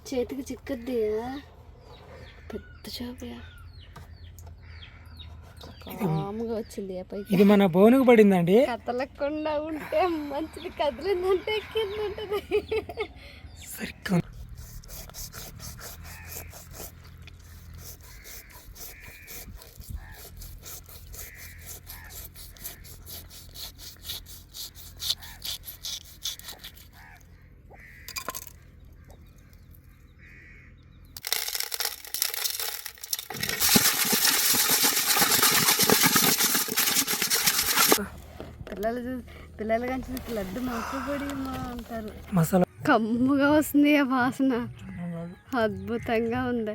చేతికి చిక్కద్ది పెద్ద చేపయా కాముగా వచ్చింది పైకి. ఇది మన బోనుకు పడిందండి. కదలకుండా ఉంటే మంచిది, కదిలిందంటే కింద ఉంటుంది. సరిగ్గా పిల్లలు కంచి లడ్డు మాకుబడి అంటారు. మసాలా కమ్ముగా వస్తుంది ఆ వాసన, అద్భుతంగా ఉంది.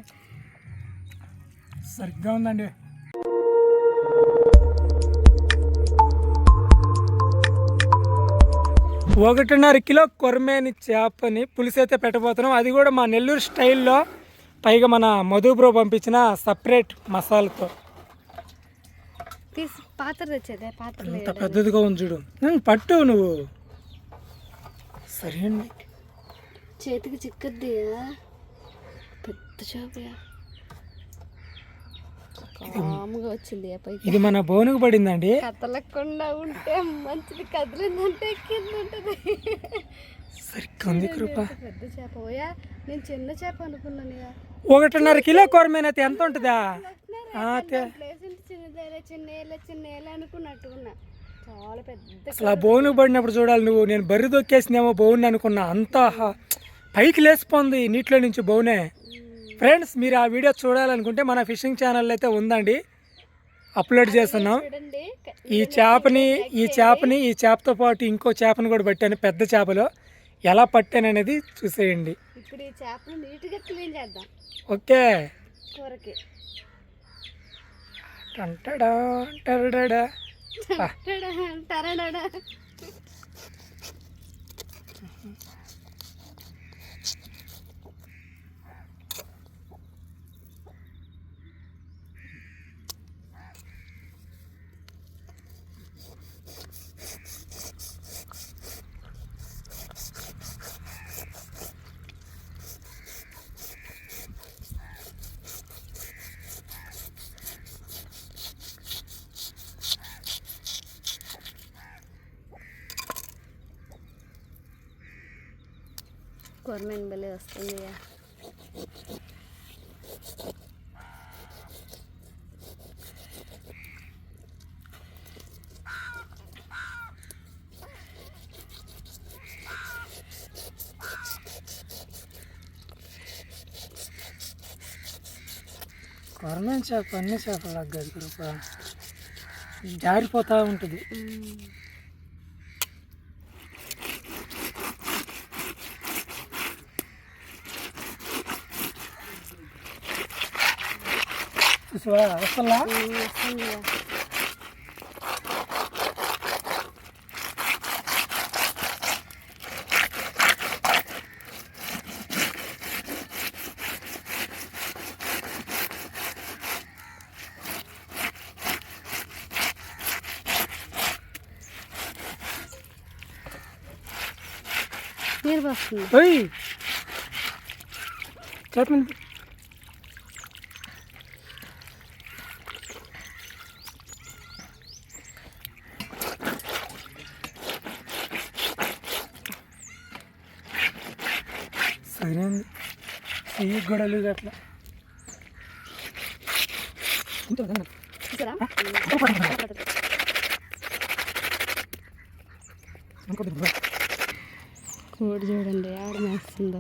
సరిగ్గా ఉందండి. ఒకటిన్నర కిలో కొరమేని చేపని పులుసు అయితే పెట్టబోతున్నాం. అది కూడా మా నెల్లూరు స్టైల్లో, పైగా మన మధుబ్రో పంపించిన సపరేట్ మసాలాతో. పాత్ర తెచ్చేదే, పాత్ర ఇంత పెద్దదిగా ఉంది చూడు. పట్టు నువ్వు. సరే అండి. చేతికి చిక్కద్ది పెద్ద చేపయా కాముగా వచ్చింది పైకి. ఇది మన బోనుకు పడిందండి. కదలకుండా ఉంటే మంచిది, కదిలిందంటే కింద ఉంటుంది. సరిగ్గా ఉంది కృప. పెద్ద చేప పోయా, నేను చిన్న చేప అనుకున్నాను. 1.5 కిలో కొరమేన అయితే ఎంత ఉంటుందా? చిన్న అనుకున్నట్టున్నా, చాలా పెద్ద. అసలు ఆ బోనుకు పడినప్పుడు చూడాలి నువ్వు. నేను బర్రి దొక్కేసిందేమో బౌన్ అనుకున్నా, అంత పైకి లేచిపోంది నీటిలో నుంచి బౌనే. ఫ్రెండ్స్, మీరు ఆ వీడియో చూడాలనుకుంటే మన ఫిషింగ్ ఛానల్ అయితే ఉందండి, అప్లోడ్ చేస్తున్నాం. ఈ చేపతో పాటు ఇంకో చేపను కూడా పట్టాను, పెద్ద చేపలో. ఎలా పట్టాను అనేది చూసేయండి. ఇప్పుడు ఈ చేపను నీట్గా క్లీన్ చేద్దాం. ఓకే. కూరకి టంటడా టరడడా టరడడా. కొరమేను బలి వస్తుంది. కొరమేను చేప అన్ని చేపలు తగ్గదు కృప, జారిపోతూ ఉంటుంది. వస్తుందా? నీరు వస్తుంది. చెప్పండి. సరే అండి. ఈ గొడవలు అట్లా కోడి చూడండి ఆడ మేస్తుందో.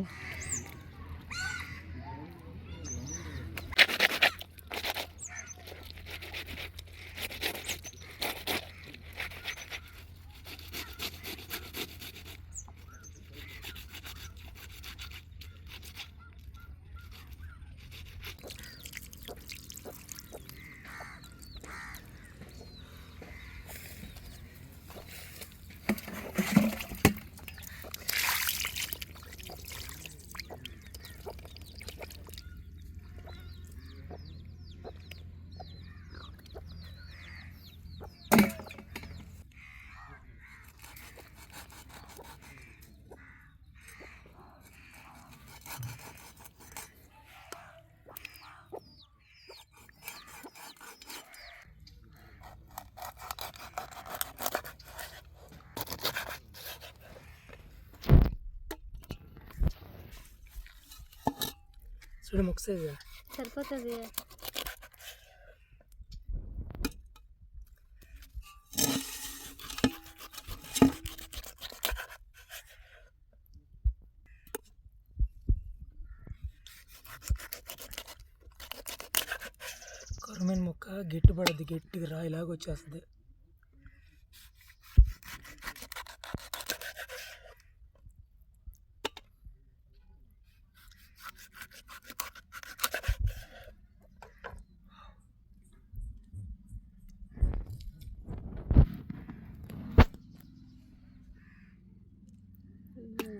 చూడు ముక్క సైజ్ సరిపోతుంది. కొరమీన ముక్క గట్టి పడుద్ది, గట్టిగా రాయిలాగా వచ్చేస్తుంది.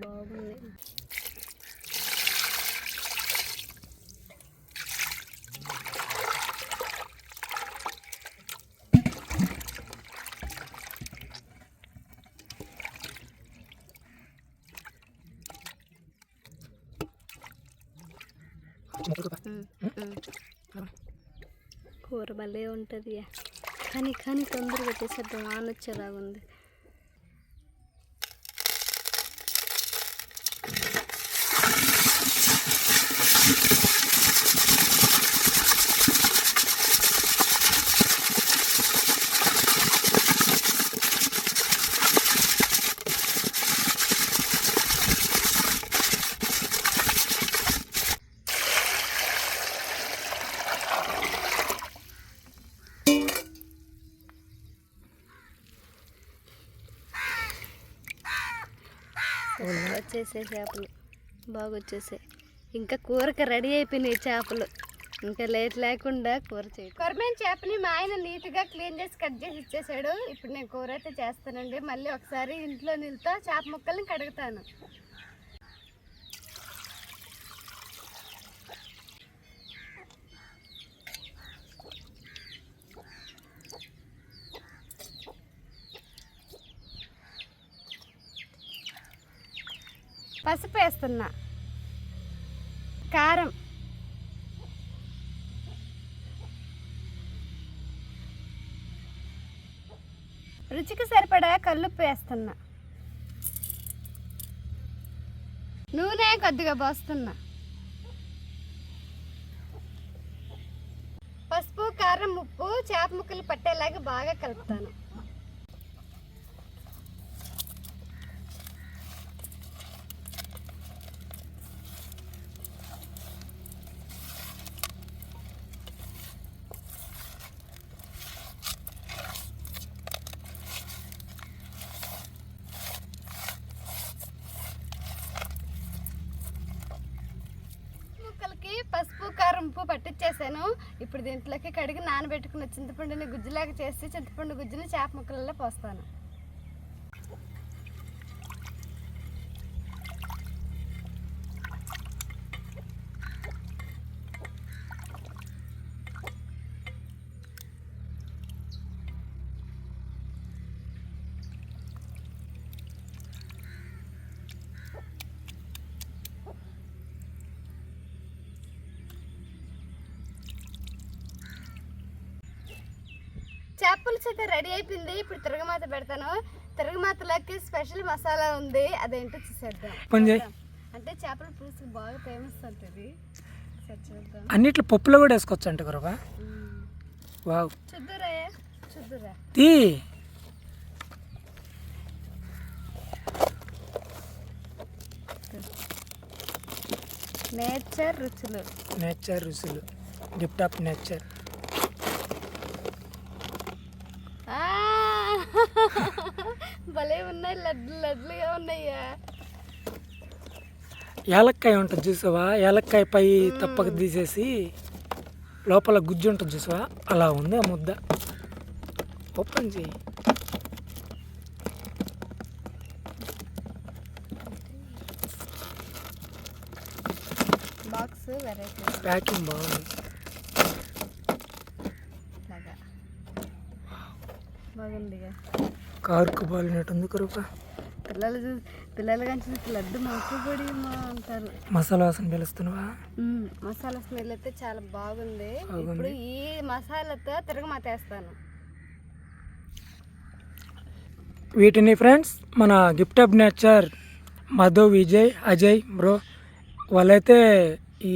బాగుంది. కూర భలే ఉంటుంది. కానీ తొందరగా చేసేద్దాం, ఆనొచ్చేలాగా ఉంది. వచ్చేసాయి చేపలు, బాగా వచ్చేసాయి. ఇంకా కూరకి రెడీ అయిపోయినాయి చేపలు. ఇంకా లేట్ లేకుండా కూర చేయాలి. కొరమైన చేపని మా ఆయన నీట్గా క్లీన్ చేసి కట్ చేసి ఇచ్చేసాడు. ఇప్పుడు నేను కూర అయితే చేస్తానండి. మళ్ళీ ఒకసారి ఇంట్లో నీళ్ళతో చేప ముక్కల్ని కడుగుతాను. పసుపు వేస్తున్నా, కారం, రుచికి సరిపడా కల్లుప్పు వేస్తున్నా, నూనె కొద్దిగా పోస్తున్నా. పసుపు, కారం, ఉప్పు చేప ముక్కలు పట్టేలాగా బాగా కలుపుతాను. పసుపు, కారం, ఉప్పు పట్టించేసాను. ఇప్పుడు దీంట్లోకి కడిగి నానబెట్టుకున్న చింతపండుని గుజ్జులాగా చేసి చింతపండు గుజ్జుని చేప ముక్కలలో పోస్తాను. చేపల చేత రెడీ అయిపోయింది. ఇప్పుడు తిరగమాత పెడతాను. తిరగమాతలోకి స్పెషల్ మసాలా ఉంది, అదేంటో చూసేద్దాం. అంటే చేపల పులుసు బాగా ఫేమస్ ఉంటుంది. చూద్దాం. అన్నిట్లో పప్పులో కూడా వేసుకోవచ్చు అంట గురవా. వావ్, చూద్దురా చూద్దురా. నేచర్ రుచులు, నేచర్ రుచులు, గిఫ్ట్ ఆఫ్ నేచర్. భలే ఉన్నాయి, లడ్లుగా ఉన్నాయ్యా. ఏలక్కాయ ఉంటుంది చూసావా, ఏలక్కాయ పై తప్పక తీసేసి లోపల గుజ్జు ఉంటుంది చూసావా, అలా ఉంది ఆ ముద్ద. ఓపెన్ చేయి. బాక్స్ వెరైటీ, ప్యాకింగ్ బాగుంది. బాగుందిగా, కారుకు బాలినట్టుంది కరుపా. పిల్లలు కానీ లడ్డు మాకు పొడి అంటారు. మసాలా వాసన పిలుస్తున్నావా? మసాలా స్మెల్ అయితే చాలా బాగుంది. ఇప్పుడు ఈ మసాలాతో తిరగమాత వేస్తాను. వీటిని ఫ్రెండ్స్ మన gift of nature Madhu, Vijay, Ajay bro వాళ్ళైతే ఈ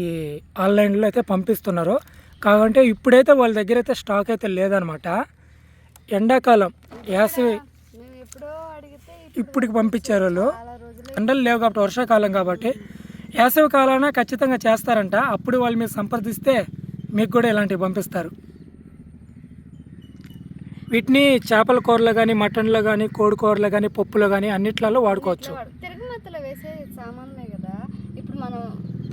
ఆన్లైన్లో అయితే పంపిస్తున్నారు. కాకుంటే ఇప్పుడైతే వాళ్ళ దగ్గర అయితే స్టాక్ అయితే లేదనమాట. ఎండాకాలం వేసవి మేము ఎప్పుడో అడిగితే ఇప్పటికి పంపించారు వాళ్ళు. చాలా రోజులు ఎండలు లేవు కాబట్టి వర్షాకాలం కాబట్టి వేసవి కాలాన ఖచ్చితంగా చేస్తారంట. అప్పుడు వాళ్ళు మీరు సంప్రదిస్తే మీకు కూడా ఇలాంటివి పంపిస్తారు. వీటిని చేపల కూరలో కానీ, మటన్లో కానీ, కోడి కూరలో కానీ, పప్పులో కానీ అన్నిట్లలో వాడుకోవచ్చు. తిరగమత్తలో వేసే సామాన్లే కదా, ఇప్పుడు మనం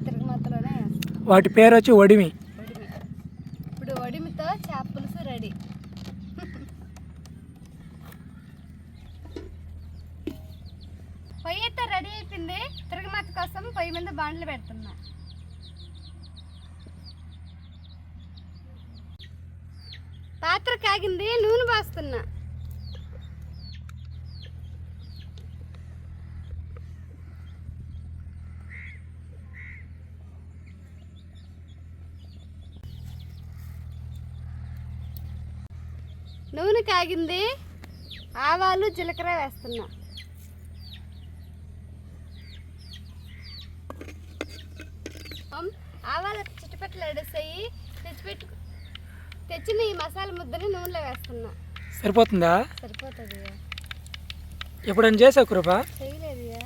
తిరగమత్తలోనే వేస్తాం. వాటి పేరు వచ్చి వడిమి. ఇప్పుడు వడిమితో చేప పులుసు రెడీ. పొయ్యి అయితే రెడీ అయిపోయింది. తిరగమత్త కోసం పొయ్యి మీద బాండ్లు పెడుతున్నా. పాత్ర కాగింది, నూనె పోస్తున్నా. నూనె కాగింది, ఆవాలు జీలకర్ర వేస్తున్నా. ఆవాలు చిట్టుపెట్టలు ఎడేసాయి. తెచ్చిన ఈ మసాలా ముద్దని నూనెలో వేస్తున్నా. సరిపోతుందా? సరిపోతుంది. ఎప్పుడైనా చేసావు కృప? చేయలేదు.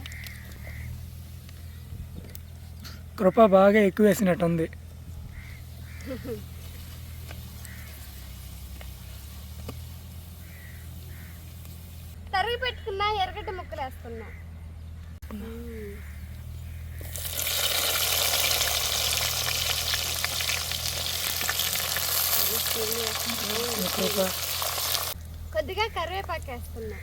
కృప బాగా ఎక్కువ వేసినట్టుంది. తరిగి పెట్టుకున్న ఎర్రగడ్డ ముక్కలు వేస్తున్నా. కొద్దిగా కరివేపాకు వేస్తున్నా.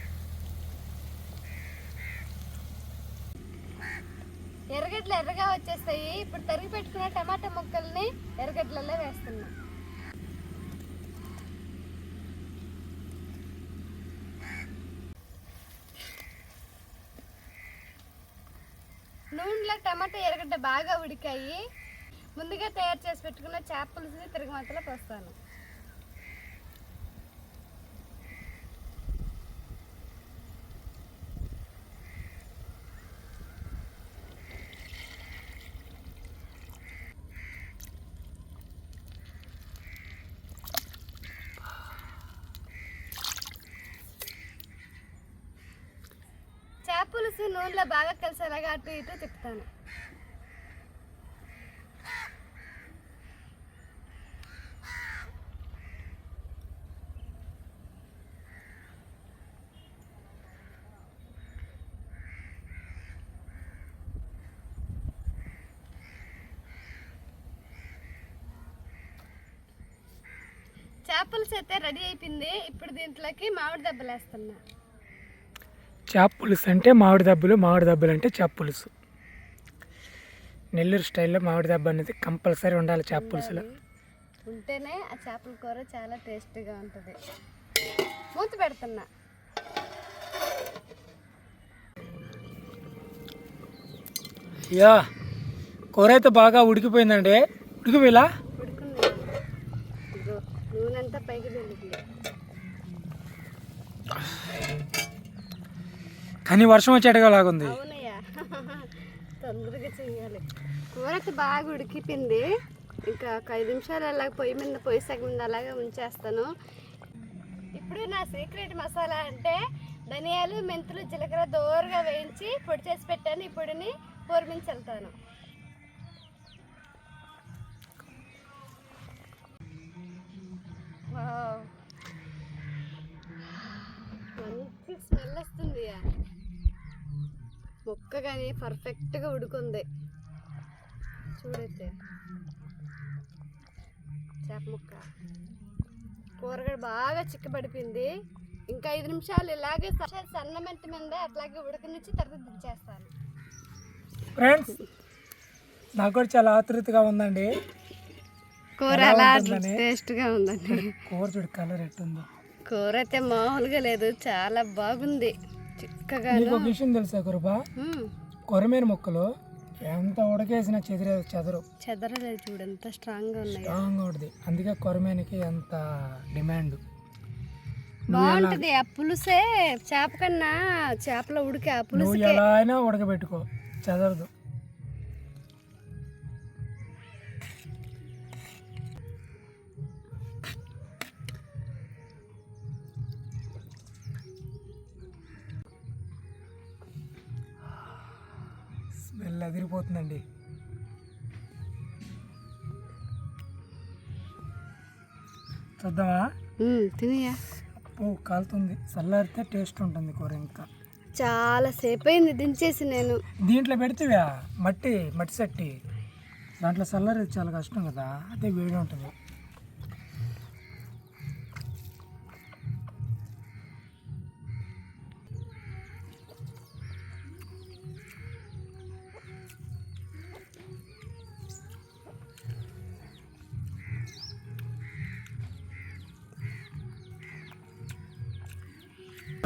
ఎర్రగడ్డలు ఎర్రగా వచ్చేస్తాయి. ఇప్పుడు తరిగి పెట్టుకున్న టమాటా ముక్కల్ని ఎర్రగడ్డలలో వేస్తున్నా. నూనెలో టమాటా ఎర్రగడ్డ బాగా ఉడికాయి. ముందుగా తయారు చేసి పెట్టుకున్న చేప పులుసుని తిరగమత్తలో పోస్తాను. చేప పులుసు నూనెలో బాగా కలిసేలాగా అటు ఇటు తిప్పుతాను. చేప పులుసు అయితే రెడీ అయిపోయింది. ఇప్పుడు దీంట్లోకి మామిడి దెబ్బలు వేస్తున్నా. చేప పులుసు అంటే మామిడి దెబ్బలు, మామిడి దెబ్బలు అంటే చేప పులుసు. నెల్లూరు స్టైల్లో మామిడి దెబ్బ అనేది కంపల్సరీ ఉండాలి చేప పులుసులో. ఉంటేనే ఆ చేపల కూర చాలా టేస్టీగా ఉంటుంది. మూత పెడుతున్నా. అయ్యా కూర అయితే బాగా ఉడికిపోయిందండి. ఉడికిపోయిలా ఉడుకుంది. నూనె అంతా పైకి వెళ్ళింది. కానీ వర్షం వచ్చేటలాగుంది. అవునయ్యా, తొందరగా చెయ్యాలి. కూర అయితే బాగా ఉడికిపోయింది. ఇంకా ఒక 5 నిమిషాలు అలాగ పొయ్యి సగం మీద అలాగే ఉంచేస్తాను. ఇప్పుడు నా సీక్రెట్ మసాలా అంటే ధనియాలు, మెంతులు, జీలకర్ర దోరగా వేయించి పొడి చేసి పెట్టాను. ఈ పొడిని పొరిమించి వెళ్తాను. మంచి స్మెల్ వస్తుంది. ముక్క కానీ పర్ఫెక్ట్గా ఉడుకుంది. చూడైతే చేప ముక్క కూర కూడా బాగా చిక్కబడిపోయింది. ఇంకా 5 నిమిషాలు ఇలాగే సన్న మెంతి మీద అట్లాగే ఉడకనిచ్చి తర్వాత దించేస్తాను. ఫ్రెండ్స్ నాకు కూడా చాలా ఆతృతగా ఉందండి. కూర అలా టేస్ట్గా ఉందండి. కూర చూడు కలర్ ఎట్టుందో. కూర అయితే మామూలుగా లేదు, చాలా బాగుంది. చిక్కగా. నీకు ఒక విషయం తెలుసా కృపా? కొరమీన ముక్కలు ఎంత ఉడకేసినా చెదరలేదు. చూడు ఎంత స్ట్రాంగ్గా ఉన్నాయి. స్ట్రాంగ్గా ఉంటుంది. అందుకే కొరమీనకి ఎంత డిమాండ్. బాగుంటుంది ఆ పులుసే. చేప కన్నా చేపలో ఉడికే ఆ పులుసు నువ్వు ఎలా అయినా ఉడకబెట్టుకో, చెదరదు. స్మెల్ అదిరిపోతుందండి. చూద్దామా? తినయా. ఓ కాలుతుంది. చల్లారితే టేస్ట్ ఉంటుంది కూర. ఇంకా చాలా సేపు అయింది దించేసి నేను. దీంట్లో పెడితేవా మట్టి సట్టి దాంట్లో చల్లారేది చాలా కష్టం కదా, అదే వేడి ఉంటుంది.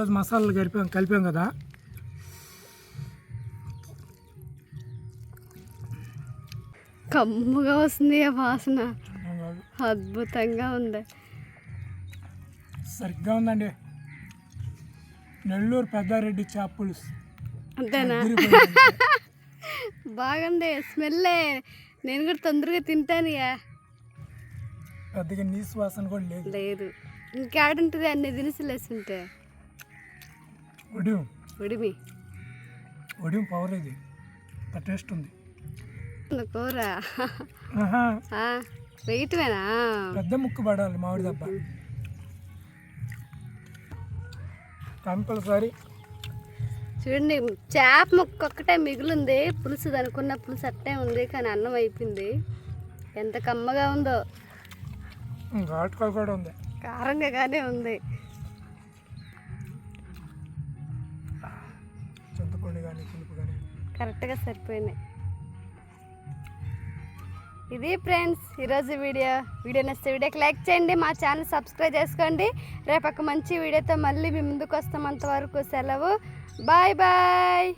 ఈరోజు మసాలాలు కలిపాం కదా, కమ్ముగా వస్తుంది ఆ వాసన, అద్భుతంగా ఉంది. సరిగ్గా ఉందండి. నెల్లూరు పెద్దారెడ్డి చేప పులుసు అంతేనా? బాగుంది స్మెల్లే. నేను కూడా తొందరగా తింటానుయా. పెద్దగా నీసు వాసన కూడా లేదు. లేదు, ఇంకేడుంటుంది అన్ని దినుసులు వేస్తుంటే. ఉడిమి పవర్ ఇది, టేస్ట్ ఉంది కూర. వెయిట్వేనా? పెద్ద ముక్కు పడాలి మామిడి దెబ్బ కంపల్సరీ. చూడండి, చేప ముక్క ఒక్కటే మిగిలింది. పులుసు అనుకున్న పులుసు అట్టే ఉంది, కానీ అన్నం అయిపోయింది. ఎంత కమ్మగా ఉందో. ఘాటుగా కూడా ఉంది, కారంగానే ఉంది. చింతపండు కానీ పులుపు కానీ కరెక్ట్గా సరిపోయినాయి. ఇది ఫ్రెండ్స్ ఈరోజు వీడియో నచ్చితే వీడియోకి లైక్ చేయండి, మా ఛానల్ సబ్స్క్రైబ్ చేసుకోండి. రేపు ఒక మంచి వీడియోతో మళ్ళీ మీ ముందుకు వస్తాం. అంతవరకు సెలవు. Bye bye.